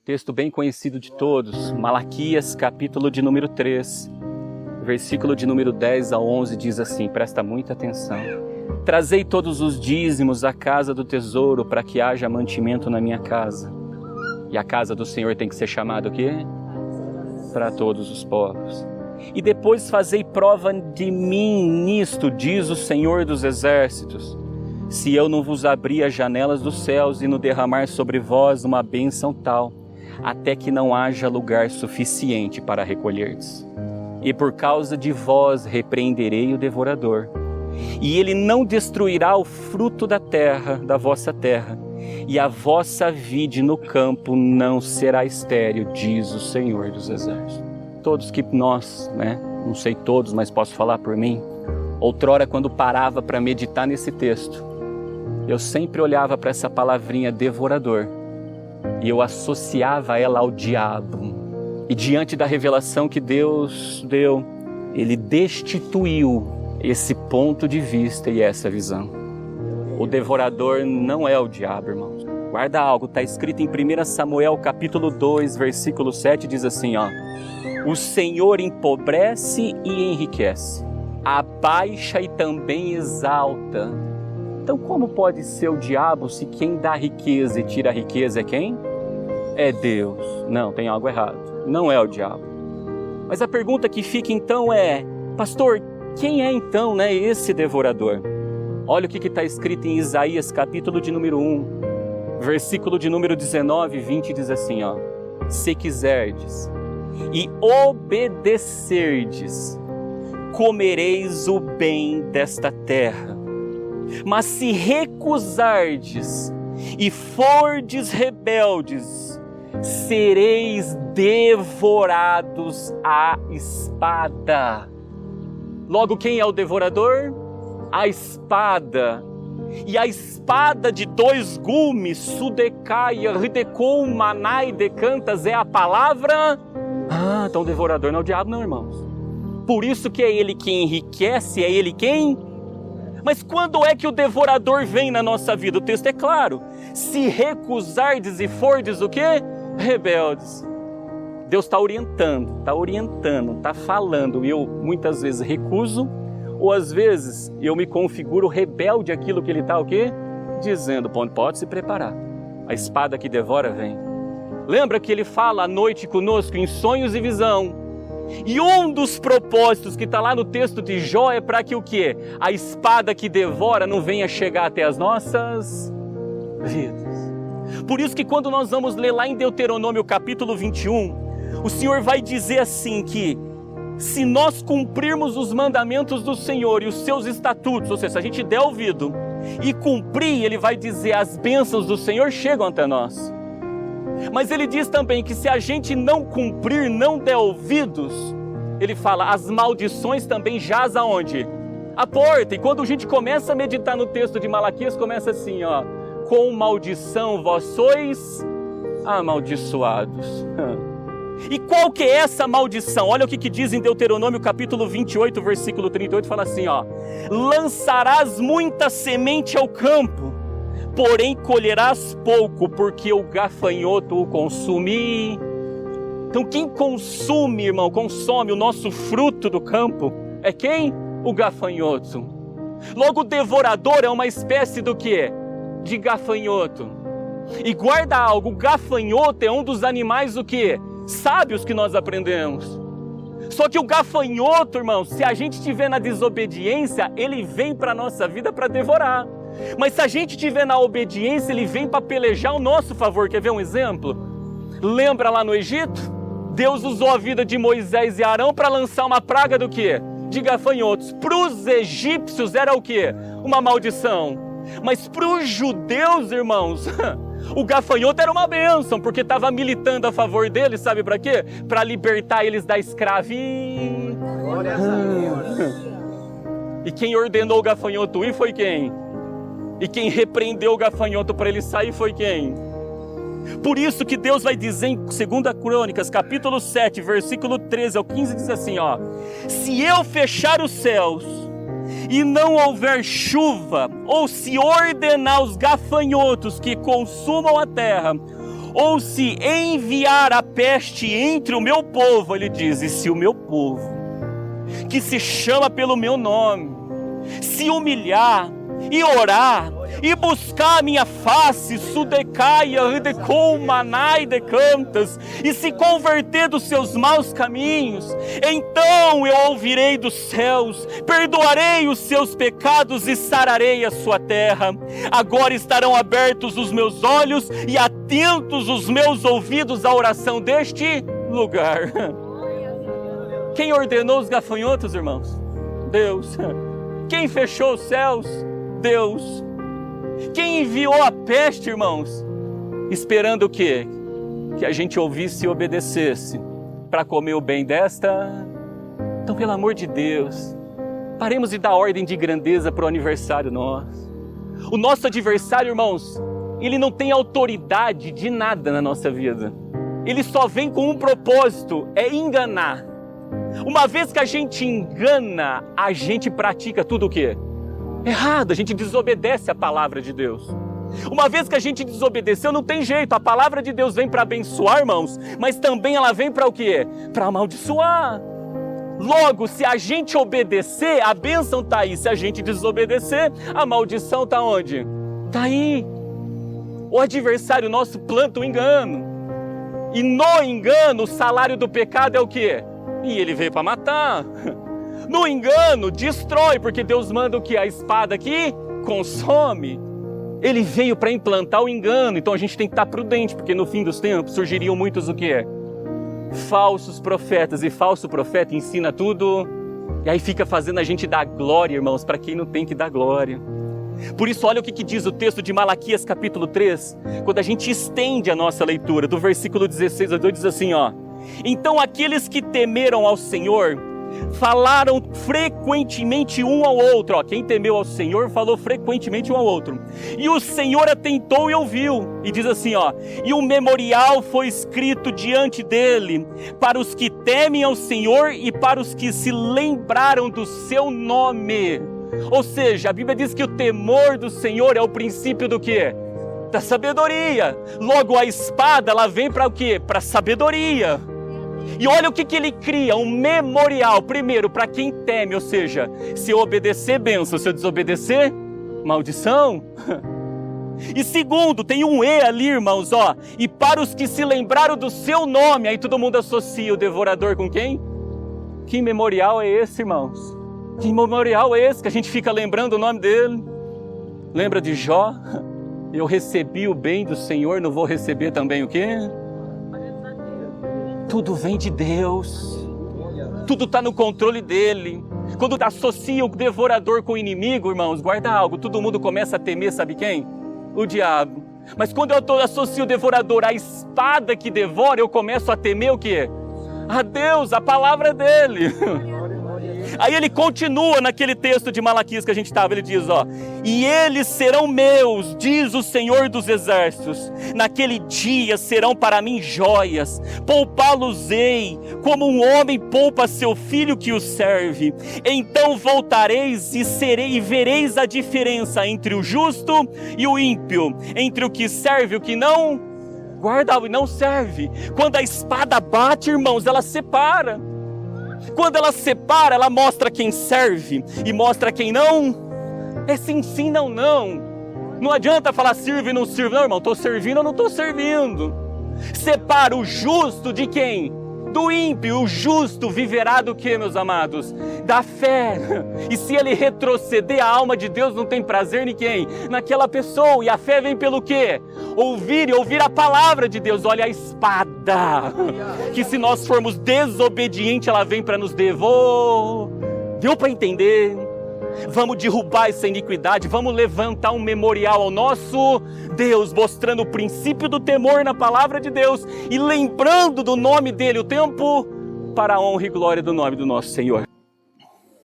Texto bem conhecido de todos, Malaquias, capítulo de número 3, versículo de número 10 a 11, diz assim, presta muita atenção. Trazei todos os dízimos à casa do tesouro, para que haja mantimento na minha casa. E a casa do Senhor tem que ser chamada o quê? Para todos os povos. E depois fazei prova de mim nisto, diz o Senhor dos Exércitos, se eu não vos abrir as janelas dos céus e não derramar sobre vós uma bênção tal, até que não haja lugar suficiente para recolher-vos. E por causa de vós repreenderei o devorador, e ele não destruirá o fruto da terra, da vossa terra, e a vossa vide no campo não será estéril, diz o Senhor dos Exércitos. Todos que nós, não sei todos, mas posso falar por mim, outrora quando parava para meditar nesse texto, eu sempre olhava para essa palavrinha devorador, e eu associava ela ao diabo. E diante da revelação que Deus deu, Ele destituiu esse ponto de vista e essa visão. O devorador não é o diabo, irmãos. Guarda algo, está escrito em 1 Samuel capítulo 2, versículo 7, diz assim, o Senhor empobrece e enriquece, abaixa e também exalta. Então como pode ser o diabo se quem dá riqueza e tira a riqueza é quem? É Deus. Não, tem algo errado. Não é o diabo. Mas a pergunta que fica então é, pastor, quem é então esse devorador? Olha o que está escrito em Isaías capítulo de número 1, versículo de número 19 e 20, diz assim, se quiserdes e obedecerdes, comereis o bem desta terra. Mas se recusardes e fordes rebeldes, sereis devorados à espada. Logo, quem é o devorador? A espada. E a espada de dois gumes, sudecaia, ridecou, manai, decantas, é a palavra. Então o devorador não é o diabo não, irmãos. Por isso que é ele quem enriquece, é ele quem... Mas quando é que o devorador vem na nossa vida? O texto é claro. Se recusardes e fordes o quê? Rebeldes. Deus está orientando, está falando. E eu muitas vezes recuso, ou às vezes eu me configuro rebelde àquilo que ele está o quê? Dizendo, pode se preparar. A espada que devora vem. Lembra que ele fala à noite conosco em sonhos e visão. E um dos propósitos que está lá no texto de Jó é para que o quê? A espada que devora não venha chegar até as nossas vidas. Por isso que quando nós vamos ler lá em Deuteronômio capítulo 21, o Senhor vai dizer assim que se nós cumprirmos os mandamentos do Senhor e os seus estatutos, ou seja, se a gente der ouvido e cumprir, Ele vai dizer as bênçãos do Senhor chegam até nós. Mas ele diz também que se a gente não cumprir, não der ouvidos, ele fala, as maldições também jaz aonde? À porta. E quando a gente começa a meditar no texto de Malaquias, começa assim, com maldição vós sois amaldiçoados. E qual que é essa maldição? Olha o que diz em Deuteronômio capítulo 28, versículo 38, fala assim, lançarás muita semente ao campo, porém colherás pouco, porque o gafanhoto o consome. Então quem consome, irmão, consome o nosso fruto do campo, é quem? O gafanhoto. Logo o devorador é uma espécie do quê? De gafanhoto. E guarda algo, o gafanhoto é um dos animais o quê? Sábios que nós aprendemos. Só que o gafanhoto, irmão, se a gente estiver na desobediência, ele vem para a nossa vida para devorar. Mas se a gente estiver na obediência, ele vem para pelejar ao nosso favor. Quer ver um exemplo? Lembra lá no Egito? Deus usou a vida de Moisés e Arão para lançar uma praga do quê? De gafanhotos. Para os egípcios era o quê? Uma maldição. Mas para os judeus, irmãos, o gafanhoto era uma bênção, porque estava militando a favor deles, sabe para quê? Para libertar eles da escravidão. E quem ordenou o gafanhoto ir foi quem? E quem repreendeu o gafanhoto para ele sair foi quem? Por isso que Deus vai dizer em 2 Crônicas, capítulo 7, versículo 13 ao 15, diz assim, se eu fechar os céus e não houver chuva, ou se ordenar os gafanhotos que consumam a terra, ou se enviar a peste entre o meu povo, ele diz, e se o meu povo, que se chama pelo meu nome, se humilhar e orar e buscar a minha face, sudecaia, redecou, manai, decantas, e se converter dos seus maus caminhos, então eu ouvirei dos céus, perdoarei os seus pecados e sararei a sua terra. Agora estarão abertos os meus olhos e atentos os meus ouvidos à oração deste lugar. Quem ordenou os gafanhotos, irmãos? Deus. Quem fechou os céus? Deus. Quem enviou a peste, irmãos? Esperando o quê? Que a gente ouvisse e obedecesse para comer o bem desta. Então, pelo amor de Deus, paremos de dar ordem de grandeza para o aniversário nosso. O nosso adversário, irmãos, ele não tem autoridade de nada na nossa vida. Ele só vem com um propósito, é enganar. Uma vez que a gente engana, a gente pratica tudo o quê? Errado, a gente desobedece a palavra de Deus. Uma vez que a gente desobedeceu, não tem jeito, a palavra de Deus vem para abençoar, irmãos, mas também ela vem para o quê? Para amaldiçoar. Logo, se a gente obedecer, a bênção está aí. Se a gente desobedecer, a maldição está onde? Está aí. O adversário nosso planta o engano. E no engano, o salário do pecado é o quê? E ele veio para matar. No engano, destrói, porque Deus manda o que? A espada que consome. Ele veio para implantar o engano, então a gente tem que estar prudente, porque no fim dos tempos surgiriam muitos o quê? Falsos profetas, e falso profeta ensina tudo, e aí fica fazendo a gente dar glória, irmãos, para quem não tem que dar glória. Por isso, olha o que diz o texto de Malaquias capítulo 3, quando a gente estende a nossa leitura, do versículo 16 ao 2, diz assim, ó: então aqueles que temeram ao Senhor falaram frequentemente um ao outro. Ó, quem temeu ao Senhor falou frequentemente um ao outro. E o Senhor atentou e ouviu. E diz assim, ó: e um memorial foi escrito diante dele para os que temem ao Senhor e para os que se lembraram do seu nome. Ou seja, a Bíblia diz que o temor do Senhor é o princípio do quê? Da sabedoria. Logo, a espada, ela vem para o quê? Para a sabedoria. E olha o que ele cria, um memorial, primeiro, para quem teme, ou seja, se eu obedecer, bênção, se eu desobedecer, maldição. E segundo, tem um E ali, irmãos, ó, e para os que se lembraram do seu nome, aí todo mundo associa o devorador com quem? Que memorial é esse, irmãos? Que memorial é esse que a gente fica lembrando o nome dele? Lembra de Jó? Eu recebi o bem do Senhor, não vou receber também o quê? Tudo vem de Deus, tudo está no controle dele. Quando associa o devorador com o inimigo, irmãos, guarda algo, todo mundo começa a temer, sabe quem? O diabo. Mas quando eu associo o devorador à espada que devora, eu começo a temer o quê? A Deus, a palavra dele. Aí ele continua naquele texto de Malaquias que a gente estava, ele diz, ó: e eles serão meus, diz o Senhor dos Exércitos, naquele dia serão para mim joias, poupá-los-ei, como um homem poupa seu filho que o serve. Então voltareis e vereis a diferença entre o justo e o ímpio, entre o que serve e o que não guarda e não serve. Quando a espada bate, irmãos, ela separa. Quando ela separa, ela mostra quem serve e mostra quem não. É sim, sim, não, não. Não adianta falar sirve e não sirve. Não, irmão, estou servindo ou não estou servindo. Separa o justo de quem? Do ímpio. O justo viverá do que, meus amados? Da fé. E se ele retroceder, a alma de Deus não tem prazer em quem? Naquela pessoa. E a fé vem pelo quê? Ouvir e ouvir a palavra de Deus. Olha a espada, que se nós formos desobedientes, ela vem para nos devorar. Deu para entender? Vamos derrubar essa iniquidade, vamos levantar um memorial ao nosso Deus, mostrando o princípio do temor na palavra de Deus e lembrando do nome dele o tempo, para a honra e glória do nome do nosso Senhor.